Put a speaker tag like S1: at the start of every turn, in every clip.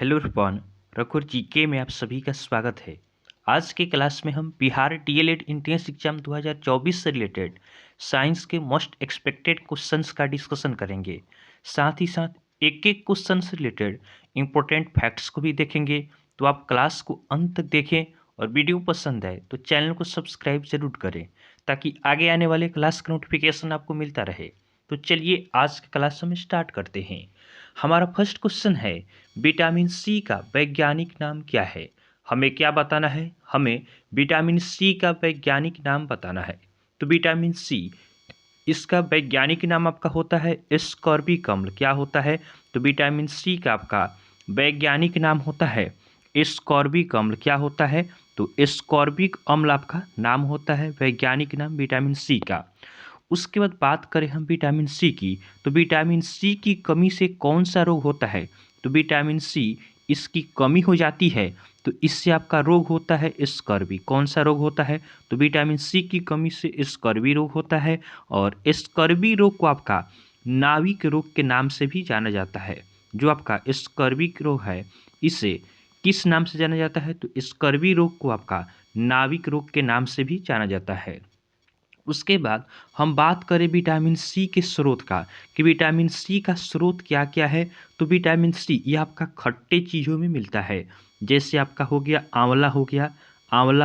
S1: Hello रिपॉन रकुर GK में आप सभी का स्वागत है। आज के क्लास में हम बिहार डीएलएड एंट्रेंस एग्जाम 2024 से रिलेटेड साइंस के मोस्ट एक्सपेक्टेड क्वेश्चंस का डिस्कशन करेंगे। साथ ही साथ एक एक क्वेश्चन से रिलेटेड इंपॉर्टेंट फैक्ट्स को भी देखेंगे। तो आप क्लास को अंत तक देखें और वीडियो पसंद आए तो चैनल को सब्सक्राइब जरूर करें ताकि आगे आने वाले क्लास का नोटिफिकेशन आपको मिलता रहे। तो चलिए आज की क्लास हम स्टार्ट करते हैं। हमारा फर्स्ट क्वेश्चन है, विटामिन सी का वैज्ञानिक नाम क्या है? हमें क्या बताना है? हमें विटामिन सी का वैज्ञानिक नाम बताना है। तो विटामिन सी, इसका वैज्ञानिक नाम आपका होता है एस्कॉर्बिक अम्ल। क्या होता है? तो विटामिन सी का आपका वैज्ञानिक नाम होता है एस्कॉर्बिक अम्ल। क्या होता है? तो एस्कॉर्बिक अम्ल आपका नाम होता है, वैज्ञानिक नाम विटामिन सी का। उसके बाद बात करें हम विटामिन सी की, तो विटामिन सी की कमी से कौन सा रोग होता है? तो विटामिन सी, इसकी कमी हो जाती है तो इससे आपका रोग होता है स्कर्वी। कौन सा रोग होता है? तो विटामिन सी की कमी से स्कर्वी रोग होता है। और स्कर्वी रोग को आपका नाविक रोग के नाम से भी जाना जाता है। जो आपका स्कर्वी रोग है, इसे किस नाम से जाना जाता है? तो स्कर्वी रोग को आपका नाविक रोग के नाम से भी जाना जाता है। उसके बाद हम बात करें विटामिन सी के स्रोत का, कि विटामिन सी का स्रोत क्या क्या है। तो विटामिन सी ये आपका खट्टे चीज़ों में मिलता है, जैसे आपका हो गया आंवला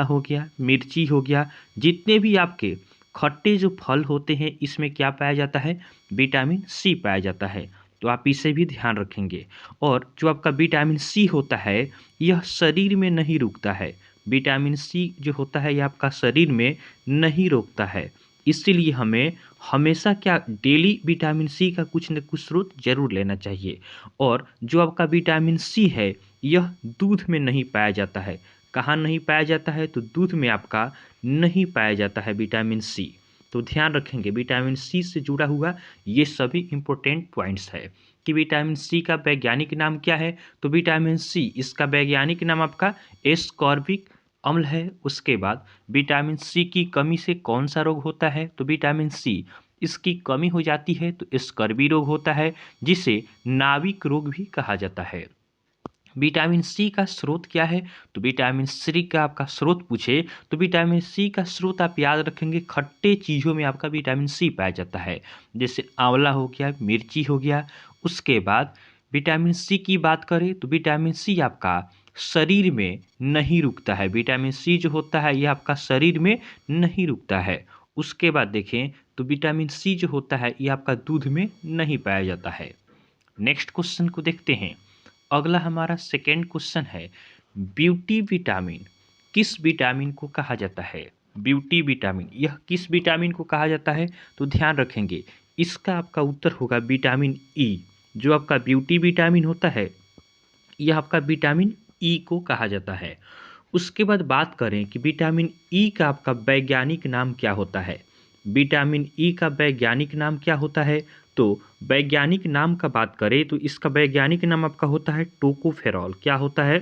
S1: हो गया, मिर्ची हो गया। जितने भी आपके खट्टे जो फल होते हैं, इसमें क्या पाया जाता है? विटामिन सी पाया जाता है। तो आप इसे भी ध्यान रखेंगे। और जो आपका विटामिन सी होता है, यह शरीर में नहीं रुकता है। विटामिन सी जो होता है, यह आपका शरीर में नहीं रोकता है। इसीलिए हमें हमेशा क्या, डेली विटामिन सी का कुछ न कुछ स्रोत जरूर लेना चाहिए। और जो आपका विटामिन सी है, यह दूध में नहीं पाया जाता है। कहाँ नहीं पाया जाता है? तो दूध में आपका नहीं पाया जाता है विटामिन सी। तो ध्यान रखेंगे, विटामिन सी से जुड़ा हुआ ये सभी इंपॉर्टेंट पॉइंट्स है। कि विटामिन सी का वैज्ञानिक नाम क्या है? तो विटामिन सी, इसका वैज्ञानिक नाम आपका एस्कॉर्बिक अम्ल है। उसके बाद विटामिन सी की कमी से कौन सा रोग होता है? तो विटामिन सी, इसकी कमी हो जाती है तो स्कर्वी रोग होता है, जिसे नाविक रोग भी कहा जाता है। विटामिन सी का स्रोत क्या है? तो विटामिन सी का आपका स्रोत पूछे तो विटामिन सी का स्रोत आप याद रखेंगे, खट्टे चीज़ों में आपका विटामिन सी पाया जाता है, जैसे आंवला हो गया, मिर्ची हो गया। उसके बाद विटामिन सी की बात करें तो विटामिन सी आपका शरीर में नहीं रुकता है। विटामिन सी जो होता है, यह आपका शरीर में नहीं रुकता है। उसके बाद देखें तो विटामिन सी जो होता है, यह आपका दूध में नहीं पाया जाता है। नेक्स्ट क्वेश्चन को देखते हैं। अगला हमारा सेकेंड क्वेश्चन है, ब्यूटी विटामिन किस विटामिन को कहा जाता है? ब्यूटी विटामिन, यह किस विटामिन को कहा जाता है? तो ध्यान रखेंगे, इसका आपका उत्तर होगा विटामिन ई। जो आपका ब्यूटी विटामिन होता है, यह आपका विटामिन ई को कहा जाता है। उसके बाद बात करें कि विटामिन ई का आपका वैज्ञानिक नाम क्या होता है। विटामिन ई का वैज्ञानिक नाम क्या होता है? तो वैज्ञानिक नाम का बात करें तो इसका वैज्ञानिक नाम आपका होता है टोकोफेरॉल। क्या होता है?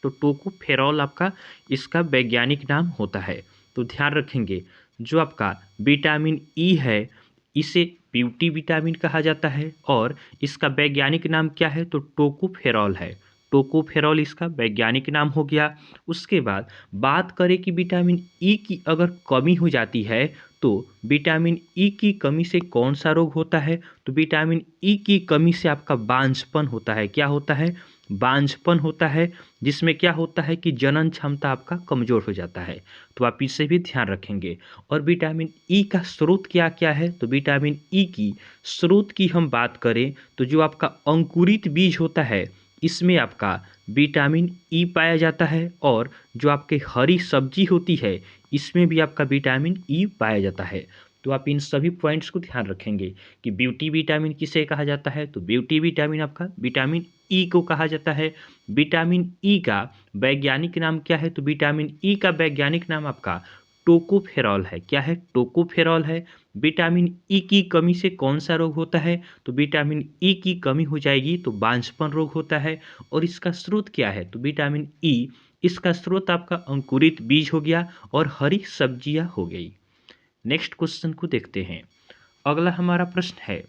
S1: तो टोकोफेरॉल आपका इसका वैज्ञानिक नाम होता है। तो ध्यान रखेंगे, जो आपका विटामिन ई है, इसे ब्यूटी विटामिन कहा जाता है और इसका वैज्ञानिक नाम क्या है? तो टोकोफेरॉल है। टोकोफेरॉल इसका वैज्ञानिक नाम हो गया। उसके बाद बात करें कि विटामिन ई की अगर कमी हो जाती है तो विटामिन ई की कमी से कौन सा रोग होता है? तो विटामिन ई की कमी से आपका बांझपन होता है। क्या होता है? बांझपन होता है, जिसमें क्या होता है कि जनन क्षमता आपका कमज़ोर हो जाता है। तो आप इसे भी ध्यान रखेंगे। और विटामिन ई का स्रोत क्या क्या है? तो विटामिन ई की स्रोत की हम बात करें तो जो आपका अंकुरित बीज होता है, इसमें आपका विटामिन ई पाया जाता है। और जो आपके हरी सब्जी होती है, इसमें भी आपका विटामिन ई पाया जाता है। तो आप इन सभी पॉइंट्स को ध्यान रखेंगे कि ब्यूटी विटामिन किसे कहा जाता है। तो ब्यूटी विटामिन आपका विटामिन ई को कहा जाता है। विटामिन ई का वैज्ञानिक नाम क्या है? तो विटामिन ई का वैज्ञानिक नाम आपका टोकोफेरॉल है। क्या है? टोकोफेरॉल है। विटामिन ई की कमी से कौन सा रोग होता है? तो विटामिन ई की कमी हो जाएगी तो बांझपन रोग होता है। और इसका स्रोत क्या है? तो विटामिन ई, इसका स्रोत आपका अंकुरित बीज हो गया और हरी सब्जियां हो गई। नेक्स्ट क्वेश्चन को देखते हैं। अगला हमारा प्रश्न है,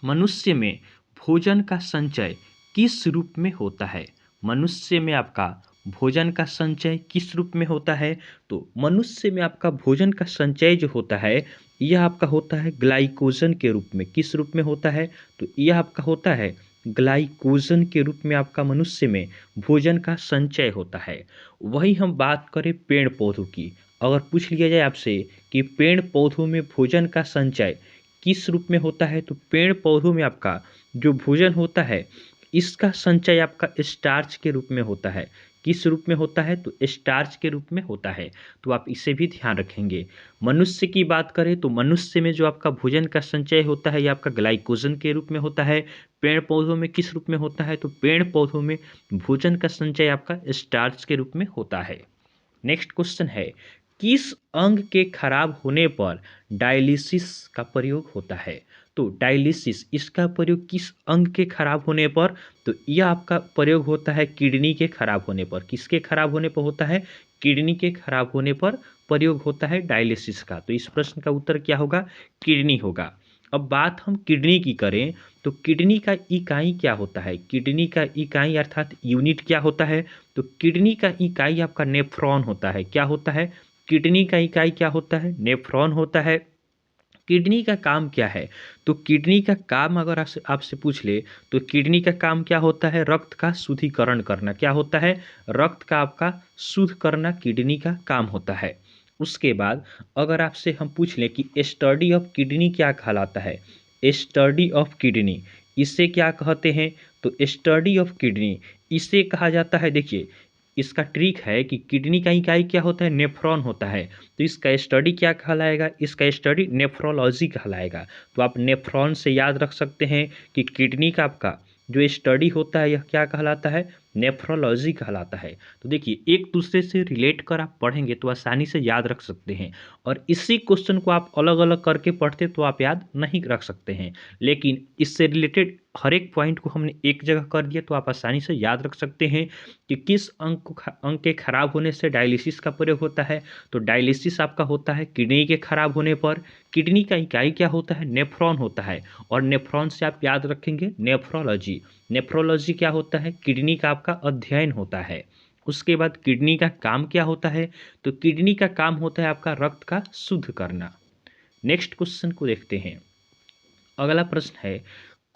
S1: मनुष्य में भोजन का संचय किस रूप में होता है? मनुष्य में आपका भोजन का संचय किस रूप में होता है? तो मनुष्य में आपका भोजन का संचय जो होता है, यह आपका होता है ग्लाइकोजन के रूप में। किस रूप में होता है? तो यह आपका होता है ग्लाइकोजन के रूप में आपका मनुष्य में भोजन का संचय होता है। वही हम बात करें पेड़ पौधों की, अगर पूछ लिया जाए आपसे कि पेड़ पौधों में भोजन का संचय किस रूप में होता है, तो पेड़ पौधों में आपका जो भोजन होता है, इसका संचय आपका स्टार्च के रूप में होता है। किस रूप में होता है? तो स्टार्च के रूप में होता है। तो आप इसे भी ध्यान रखेंगे। मनुष्य की बात करें तो मनुष्य में जो आपका भोजन का संचय होता है, ये आपका ग्लाइकोजन के रूप में होता है। पेड़ पौधों में किस रूप में होता है? तो पेड़ पौधों में भोजन का संचय आपका स्टार्च के रूप में होता है। नेक्स्ट क्वेश्चन है, किस अंग के खराब होने पर डायलिसिस का प्रयोग होता है? तो डायलिसिस इसका प्रयोग किस अंग के खराब होने पर? तो यह आपका प्रयोग होता है किडनी के खराब होने पर। किसके खराब होने पर होता है? किडनी के खराब होने पर प्रयोग होता है डायलिसिस का। तो इस प्रश्न का उत्तर क्या होगा? किडनी होगा। अब बात हम किडनी की करें तो किडनी का इकाई क्या होता है? किडनी का इकाई अर्थात यूनिट क्या होता है? तो किडनी का इकाई आपका नेफ्रॉन होता है। क्या होता है? किडनी का इकाई क्या होता है? नेफ्रॉन होता है। किडनी का काम क्या है? तो किडनी का काम अगर आपसे आपसे पूछ ले तो किडनी का काम क्या होता है? रक्त का शुद्धिकरण करना। क्या होता है? रक्त का आपका शुद्ध करना किडनी का काम होता है। उसके बाद अगर आपसे हम पूछ लें कि स्टडी ऑफ किडनी क्या कहलाता है? स्टडी ऑफ किडनी इसे क्या कहते हैं? तो स्टडी ऑफ किडनी इसे कहा जाता है, देखिए इसका ट्रिक है कि किडनी का इकाई क्या होता है? नेफ्रॉन होता है। तो इसका स्टडी क्या कहलाएगा? इसका स्टडी नेफ्रोलॉजी कहलाएगा। तो आप नेफ्रॉन से याद रख सकते हैं कि किडनी का आपका जो स्टडी होता है यह क्या कहलाता है? नेफ्रोलॉजी कहलाता है। तो देखिए एक दूसरे से रिलेट कर आप पढ़ेंगे तो आसानी से याद रख सकते हैं, और इसी क्वेश्चन को आप अलग अलग करके पढ़ते तो आप याद नहीं रख सकते हैं। लेकिन इससे रिलेटेड हर एक पॉइंट को हमने एक जगह कर दिया तो आप आसानी से याद रख सकते हैं कि किस अंग के खराब होने से डायलिसिस का प्रयोग होता है। तो डायलिसिस आपका होता है किडनी के खराब होने पर। किडनी का इकाई क्या होता है? नेफ्रॉन होता है। और नेफ्रॉन से आप याद रखेंगे नेफ्रोलॉजी। नेफ्रोलॉजी क्या होता है? किडनी का आपका अध्ययन होता है। उसके बाद किडनी का काम क्या होता है? तो किडनी का काम होता है आपका रक्त का शुद्ध करना। नेक्स्ट क्वेश्चन को देखते हैं। अगला प्रश्न है,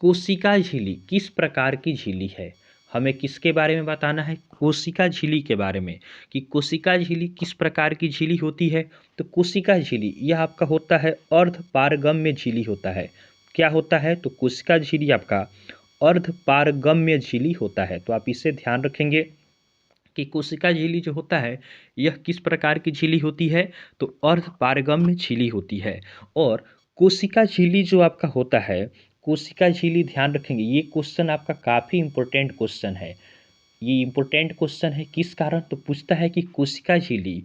S1: कोशिका झिल्ली किस प्रकार की झिल्ली है? हमें किसके बारे में बताना है? कोशिका झिल्ली के बारे में, कि कोशिका झिल्ली किस प्रकार की झिल्ली होती है। तो कोशिका झिल्ली यह आपका होता है अर्ध पारगम्य झिल्ली होता है। क्या होता है? तो कोशिका झिल्ली आपका अर्ध पारगम्य झिल्ली होता है। तो आप इसे ध्यान रखेंगे कि कोशिका झिल्ली जो होता है यह किस प्रकार की झिल्ली होती है? तो अर्ध पारगम्य झिल्ली होती है। और कोशिका झिल्ली जो आपका होता है, कोशिका झिल्ली ध्यान रखेंगे, ये क्वेश्चन आपका काफ़ी इंपॉर्टेंट क्वेश्चन है। ये इंपॉर्टेंट क्वेश्चन है किस कारण? तो पूछता है कि कोशिका झिल्ली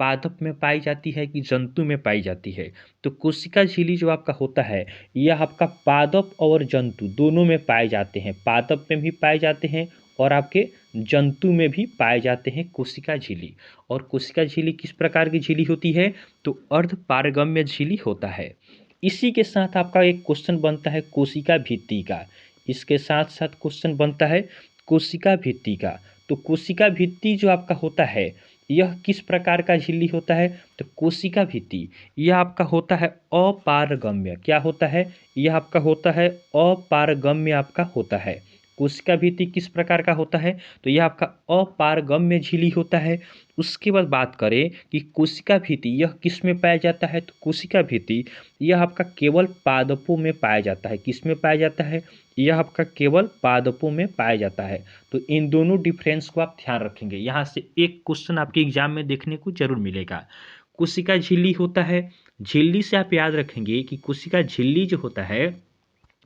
S1: पादप में पाई जाती है कि जंतु में पाई जाती है। तो कोशिका झिल्ली जो आपका होता है यह आपका पादप और जंतु दोनों में पाए जाते हैं। पादप में भी पाए जाते हैं और आपके जंतु में भी पाए जाते हैं कोशिका झिल्ली। और कोशिका झिल्ली किस प्रकार की झिल्ली होती है? तो अर्ध पारगम्य झिल्ली होता है। इसी के साथ आपका एक क्वेश्चन बनता है कोशिका भित्ति का। इसके साथ साथ क्वेश्चन बनता है कोशिका भित्ति का। तो कोशिका भित्ति जो आपका होता है यह किस प्रकार का झिल्ली होता है? तो कोशिका भित्ति यह आपका होता है अपारगम्य। क्या होता है? यह आपका होता है अपारगम्य आपका होता है। कोशिका भित्ति किस प्रकार का होता है? तो यह आपका अपारगम्य झिल्ली होता है। उसके बाद बात करें कि कोशिका भित्ति यह किस में पाया जाता है? तो कोशिका भित्ति यह आपका केवल पादपों में पाया जाता है। किस में पाया जाता है? यह आपका केवल पादपों में पाया जाता है। तो इन दोनों डिफरेंस को आप ध्यान रखेंगे। यहाँ से एक क्वेश्चन आपके एग्जाम में देखने को जरूर मिलेगा। कोशिका झिल्ली होता है, झिल्ली से आप याद रखेंगे कि कोशिका झिल्ली जो होता है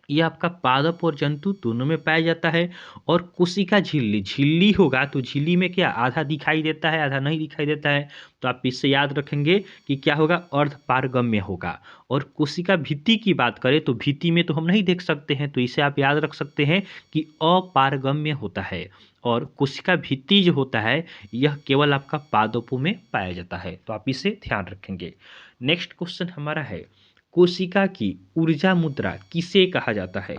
S1: ये आपका पादप और जंतु दोनों में पाया जाता है। और कोशिका झिल्ली झिल्ली होगा तो झिल्ली में क्या आधा दिखाई देता है आधा नहीं दिखाई देता है। तो आप इससे याद रखेंगे कि क्या होगा? अर्ध पारगम्य होगा। और कोशिका भित्ति की बात करें तो भित्ति में तो हम नहीं देख सकते हैं, तो इसे आप याद रख सकते हैं कि अपारगम्य होता है। और कोशिका भित्ति जो होता है यह केवल आपका पादपों में पाया जाता है। तो आप इसे ध्यान रखेंगे। नेक्स्ट क्वेश्चन हमारा है, कोशिका की ऊर्जा मुद्रा किसे कहा जाता है?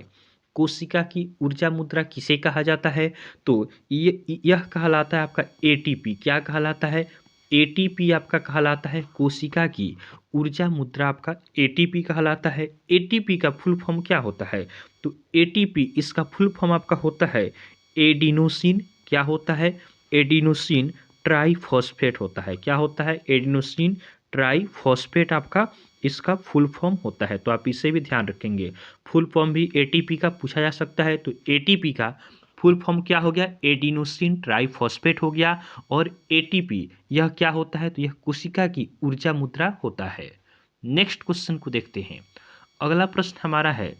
S1: कोशिका की ऊर्जा मुद्रा किसे कहा जाता है? तो यह कहलाता है आपका एटीपी। क्या कहलाता है? एटीपी आपका कहलाता है कोशिका की ऊर्जा मुद्रा आपका एटीपी कहलाता है। एटीपी का फुल फॉर्म क्या होता है? तो एटीपी इसका फुल फॉर्म आपका होता है एडिनोसिन। क्या होता है? एडिनोसिन ट्राइफॉस्फेट होता है। क्या होता है? एडिनोसिन ट्राइफॉस्फेट आपका इसका फुल फॉर्म होता है। तो आप इसे भी ध्यान रखेंगे। फुल फॉर्म भी एटीपी का पूछा जा सकता है। तो एटीपी का फुल फॉर्म क्या हो गया? एडिनोसिन ट्राइफॉस्फेट हो गया। और एटीपी यह क्या होता है? तो यह कोशिका की ऊर्जा मुद्रा होता है। नेक्स्ट क्वेश्चन को देखते हैं। अगला प्रश्न हमारा है,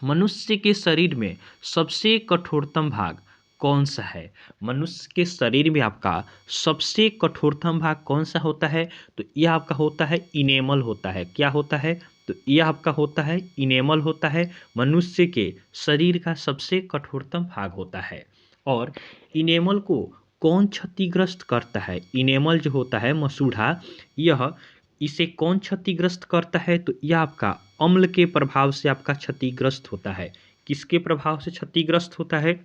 S1: मनुष्य के शरीर में सबसे कठोरतम भाग कौन सा है? मनुष्य के शरीर में आपका सबसे कठोरतम भाग कौन सा होता है? तो यह आपका होता है इनेमल होता है। क्या होता है? तो यह आपका होता है इनेमल होता है। मनुष्य के शरीर का सबसे कठोरतम भाग होता है। और इनेमल को कौन क्षतिग्रस्त करता है? इनेमल जो होता है मसूड़ा, यह इसे कौन क्षतिग्रस्त करता है? तो यह आपका अम्ल के प्रभाव से आपका क्षतिग्रस्त होता है। किसके प्रभाव से क्षतिग्रस्त होता है?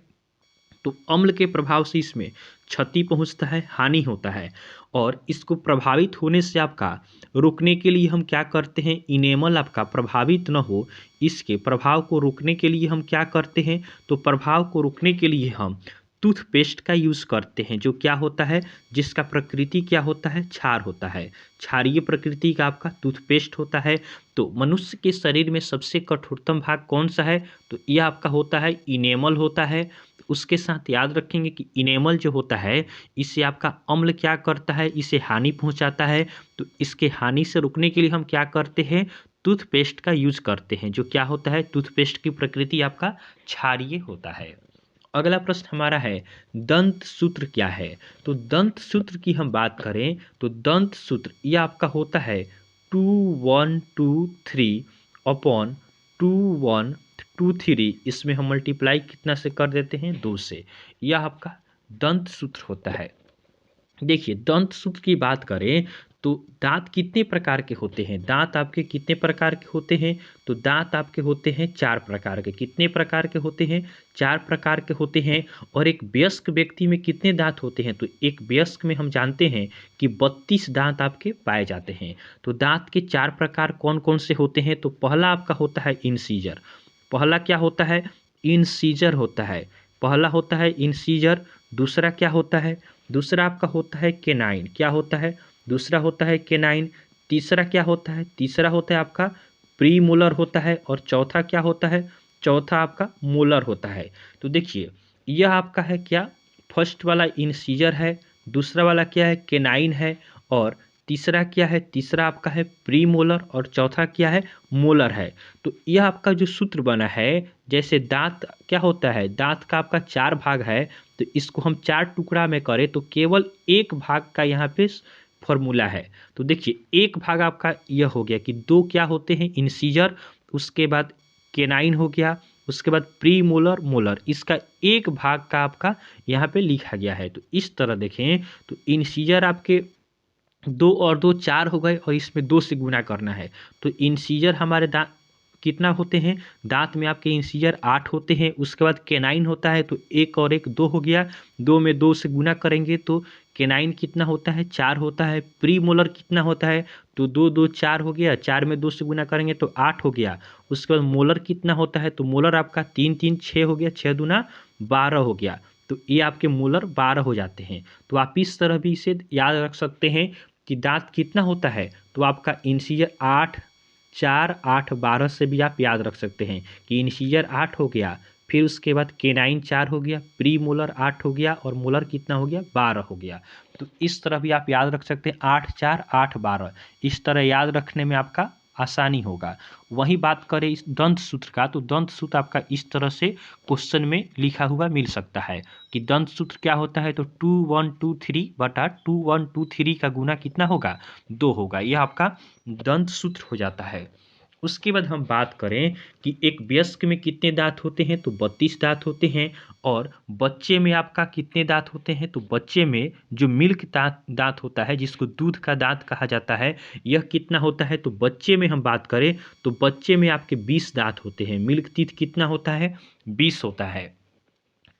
S1: तो अम्ल के प्रभाव से इसमें क्षति पहुंचता है, हानि होता है। और इसको प्रभावित होने से आपका रोकने के लिए हम क्या करते हैं? इनेमल आपका प्रभावित न हो, इसके प्रभाव को रोकने के लिए हम क्या करते हैं? तो प्रभाव को रोकने के लिए हम टूथपेस्ट का यूज़ करते हैं, जो क्या होता है, जिसका प्रकृति क्या होता है? क्षार होता है। क्षारीय प्रकृति का आपका टूथपेस्ट होता है। तो मनुष्य के शरीर में सबसे कठोरतम भाग कौन सा है? तो यह आपका होता है इनेमल होता है। उसके साथ याद रखेंगे कि इनेमल जो होता है, इसे आपका अम्ल क्या करता है? इसे हानि पहुंचाता है। तो इसके हानि से रुकने के लिए हम क्या करते हैं? टूथपेस्ट का यूज करते हैं, जो क्या होता है? टूथपेस्ट की प्रकृति आपका क्षारीय होता है। अगला प्रश्न हमारा है, दंत सूत्र क्या है? तो दंत सूत्र की हम बात करें तो दंत सूत्र यह आपका होता है 2123 अपॉन 2123। इसमें हम मल्टीप्लाई कितना से कर देते हैं? 2 से। यह आपका दंत सूत्र होता है। देखिए, दंत सूत्र की बात करें तो दांत कितने प्रकार के होते हैं? दांत आपके कितने प्रकार के होते हैं? तो दांत आपके होते हैं 4 प्रकार के। कितने प्रकार के होते हैं? 4 प्रकार के होते हैं। और एक वयस्क व्यक्ति में कितने दांत होते हैं? तो एक वयस्क में हम जानते हैं कि 32 दांत आपके पाए जाते हैं। तो दांत के 4 प्रकार कौन कौन से होते हैं? तो पहला आपका होता है इंसीजर। पहला क्या होता है? इंसीजर होता है। पहला होता है इंसीजर। दूसरा क्या होता है? दूसरा आपका होता है केनाइन। क्या होता है? दूसरा होता है केनाइन। तीसरा क्या होता है? तीसरा होता है आपका प्रीमोलर होता है। और चौथा क्या होता है? चौथा आपका मोलर होता है। तो देखिए, यह आपका है क्या? फर्स्ट वाला इंसीजर है। दूसरा वाला क्या है? केनाइन है। और तीसरा क्या है? तीसरा आपका है प्रीमोलर। और चौथा क्या है? मोलर है। तो यह आपका जो सूत्र बना है, जैसे दांत क्या होता है? दांत का आपका 4 भाग है। तो इसको हम 4 टुकड़ा में करें तो केवल एक भाग का यहाँ पे फॉर्मूला है। तो देखिए, एक भाग आपका यह हो गया कि 2 क्या होते हैं? इंसीजर। उसके बाद केनाइन हो गया। उसके बाद प्री मोलर, मोलर। इसका एक भाग का आपका यहाँ पे लिखा गया है। तो इस तरह देखें तो इंसीजर आपके 2 और 2 4 हो गए और इसमें 2 से गुना करना है। तो इंसीजर हमारे दांत कितना होते हैं? दांत में आपके इंसीजर 8 होते हैं। उसके बाद केनाइन होता है तो 1 और 1 2 हो गया। 2 में 2 से गुना करेंगे तो केनाइन कितना होता है? 4 होता है। प्री मोलर कितना होता है? तो 2 2 4 हो गया। 4 में 2 से गुना करेंगे तो 8 हो गया। उसके बाद मोलर कितना होता है? तो मोलर आपका 3 3 6 हो गया। 6 दूना 12 हो गया। तो ये आपके मोलर 12 हो जाते हैं। तो आप इस तरह भी इसे याद रख सकते हैं कि दांत कितना होता है? तो आपका इंसीजर 8 4 8 12 से भी आप याद रख सकते हैं कि इंसीजर 8 हो गया। फिर उसके बाद केनाइन 4 हो गया। प्री मोलर 8 हो गया। और मोलर कितना हो गया? 12 हो गया। तो इस तरह भी आप याद रख सकते हैं 8 4 8 12। इस तरह याद रखने में आपका आसानी होगा। वही बात करें इस दंत सूत्र का, तो दंत सूत्र आपका इस तरह से क्वेश्चन में लिखा हुआ मिल सकता है कि दंत सूत्र क्या होता है? तो 2123 बटा 2123 का गुना कितना होगा? 2 होगा। यह आपका दंत सूत्र हो जाता है। उसके बाद हम बात करें कि एक वयस्क में कितने दांत होते हैं, तो 32 दांत होते हैं। और बच्चे में आपका कितने दांत होते हैं, तो बच्चे में जो मिल्क दांत होता है, जिसको दूध का दांत कहा जाता है, यह कितना होता है, तो बच्चे में हम बात करें तो बच्चे में आपके 20 दांत होते हैं। मिल्क टीथ कितना होता है, 20 होता है।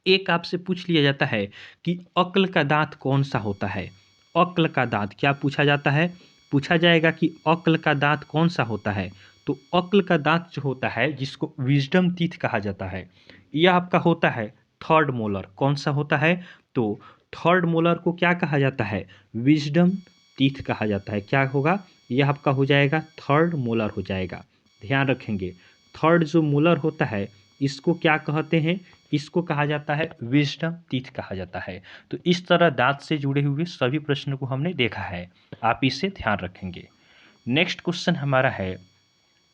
S1: एक आपसे पूछ लिया जाता है कि अक्ल का दांत कौन सा होता है। अक्ल का दांत क्या पूछा जाता है, पूछा जाएगा कि अक्ल का दांत कौन सा होता है। तो अक्ल का दांत जो होता है, जिसको विजडम टीथ कहा जाता है, यह आपका होता है थर्ड मोलर। कौन सा होता है, तो थर्ड मोलर को क्या कहा जाता है, विजडम टीथ कहा जाता है। क्या होगा, यह आपका हो जाएगा थर्ड मोलर हो जाएगा। ध्यान रखेंगे, थर्ड जो मोलर होता है इसको क्या कहते हैं, इसको कहा जाता है विजडम टीथ कहा जाता है। तो इस तरह दांत से जुड़े हुए सभी प्रश्नों को हमने देखा है, आप इसे ध्यान रखेंगे। नेक्स्ट क्वेश्चन हमारा है,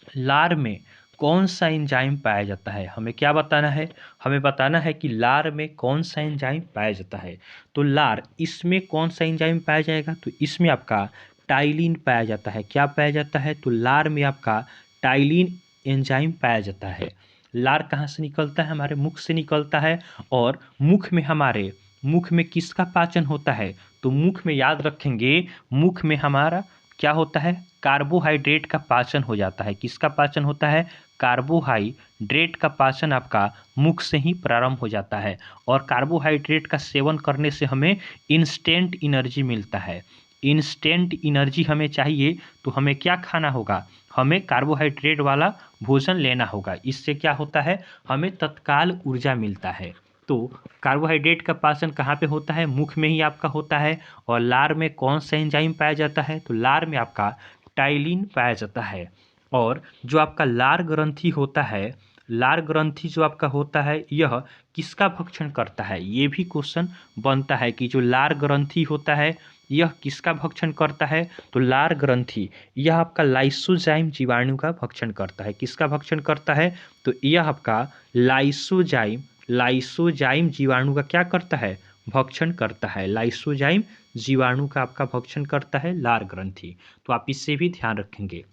S1: लार में कौन सा एंजाइम पाया जाता है। हमें क्या बताना है, हमें बताना है कि लार में कौन सा एंजाइम पाया जाता है। तो लार, इसमें कौन सा एंजाइम पाया जाएगा, तो इसमें आपका टाइलिन पाया जाता है। क्या पाया जाता है, तो लार में आपका टाइलिन एंजाइम पाया जाता है। लार कहाँ से निकलता है, हमारे मुख से निकलता है। और मुख में हमारे, मुख में किसका पाचन होता है, तो मुख में याद रखेंगे, मुख में हमारा क्या होता है, कार्बोहाइड्रेट का पाचन हो जाता है। किसका पाचन होता है, कार्बोहाइड्रेट का पाचन आपका मुख से ही प्रारंभ हो जाता है। और कार्बोहाइड्रेट का सेवन करने से हमें इंस्टेंट एनर्जी मिलता है। इंस्टेंट एनर्जी हमें चाहिए तो हमें क्या खाना होगा, हमें कार्बोहाइड्रेट वाला भोजन लेना होगा। इससे क्या होता है, हमें तत्काल ऊर्जा मिलता है। तो कार्बोहाइड्रेट का पाचन कहाँ पे होता है, मुख में ही आपका होता है। और लार में कौन सा एंजाइम पाया जाता है, तो लार में आपका टाइलिन पाया जाता है। और जो आपका लार ग्रंथि होता है, लार ग्रंथि जो आपका होता है, यह किसका भक्षण करता है। ये भी क्वेश्चन बनता है कि जो लार ग्रंथि होता है यह किसका भक्षण करता है, तो लार ग्रंथि यह आपका लाइसोजाइम जीवाणु का भक्षण करता है। किसका भक्षण करता है, तो यह आपका लाइसोजाइम, लाइसोजाइम जीवाणु का क्या करता है, भक्षण करता है। लाइसोजाइम जीवाणु का आपका भक्षण करता है लार ग्रंथि। तो आप इससे भी ध्यान रखेंगे।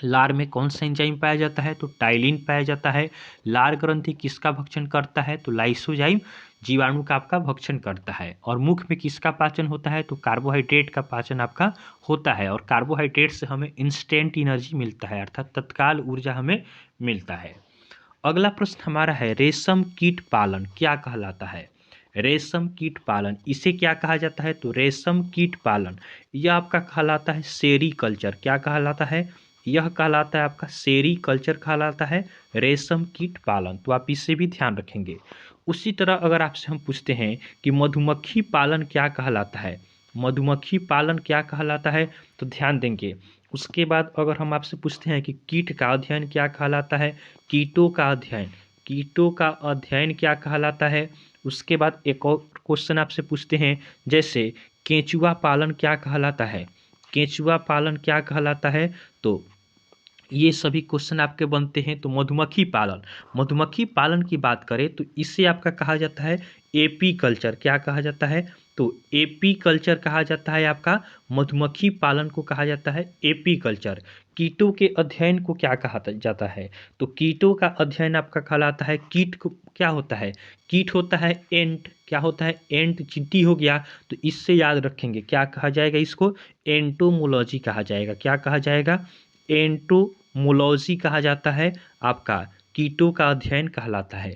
S1: लार में कौन सा एंजाइम पाया जाता है, तो टाइलिन पाया जाता है। लार ग्रंथि किसका भक्षण करता है, तो लाइसोजाइम जीवाणु का आपका भक्षण करता है। और मुख में किसका पाचन होता है, तो कार्बोहाइड्रेट का पाचन आपका होता है। और कार्बोहाइड्रेट से हमें इंस्टेंट एनर्जी मिलता है, अर्थात तत्काल ऊर्जा हमें मिलता है। अगला प्रश्न हमारा है, रेशम कीट पालन क्या कहलाता है। रेशम कीट पालन इसे क्या कहा जाता है, तो रेशम कीट पालन यह आपका कहलाता है सेरीकल्चर। क्या कहलाता है, यह कहलाता है आपका सेरीकल्चर कहलाता है, रेशम कीट पालन। तो आप इससे भी ध्यान रखेंगे। उसी तरह अगर आपसे हम पूछते हैं कि मधुमक्खी पालन क्या कहलाता है, मधुमक्खी पालन क्या कहलाता है, तो ध्यान देंगे। उसके बाद अगर हम आपसे पूछते हैं कि कीट का अध्ययन क्या कहलाता है, कीटों का अध्ययन, कीटों का अध्ययन क्या कहलाता है। उसके बाद एक और क्वेश्चन आपसे पूछते हैं, जैसे केंचुआ पालन क्या कहलाता है, केंचुआ पालन क्या कहलाता है। तो ये सभी क्वेश्चन आपके बनते हैं। तो मधुमक्खी पालन, मधुमक्खी पालन की बात करें तो इसे आपका कहा जाता है एपी कल्चर। क्या कहा जाता है, तो एपी कल्चर कहा जाता है आपका, मधुमक्खी पालन को कहा जाता है एपी कल्चर। कीटों के अध्ययन को क्या कहा जाता है, तो कीटों का अध्ययन आपका कहलाता है, कीट को क्या होता है, कीट होता है एंट। क्या होता है, एंट, चींटी हो गया। तो इससे याद रखेंगे क्या कहा जाएगा, इसको एंटोमोलॉजी कहा जाएगा। क्या कहा जाएगा, एंटोमोलॉजी कहा जाता है, आपका कीटों का अध्ययन कहलाता है।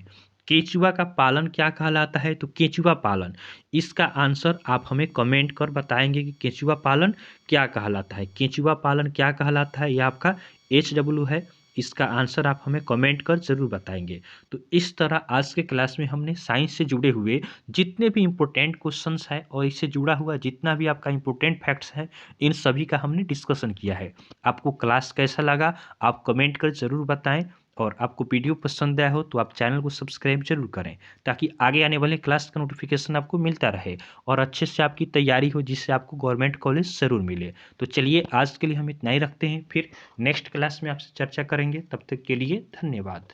S1: केंचुआ का पालन क्या कहलाता है, तो केंचुआ पालन, इसका आंसर आप हमें कमेंट कर बताएंगे कि केंचुआ पालन क्या कहलाता है। केंचुआ पालन क्या कहलाता है, यह आपका HW है। इसका आंसर आप हमें कमेंट कर ज़रूर बताएंगे। तो इस तरह आज के क्लास में हमने साइंस से जुड़े हुए जितने भी इम्पोर्टेंट क्वेश्चंस हैं और इससे जुड़ा हुआ जितना भी आपका इम्पोर्टेंट फैक्ट्स है, इन सभी का हमने डिस्कशन किया है। आपको क्लास कैसा लगा, आप कमेंट कर ज़रूर बताएं। और आपको वीडियो पसंद आया हो तो आप चैनल को सब्सक्राइब जरूर करें, ताकि आगे आने वाले क्लास का नोटिफिकेशन आपको मिलता रहे और अच्छे से आपकी तैयारी हो, जिससे आपको गवर्नमेंट कॉलेज ज़रूर मिले। तो चलिए आज के लिए हम इतना ही रखते हैं, फिर नेक्स्ट क्लास में आपसे चर्चा करेंगे। तब तक के लिए धन्यवाद।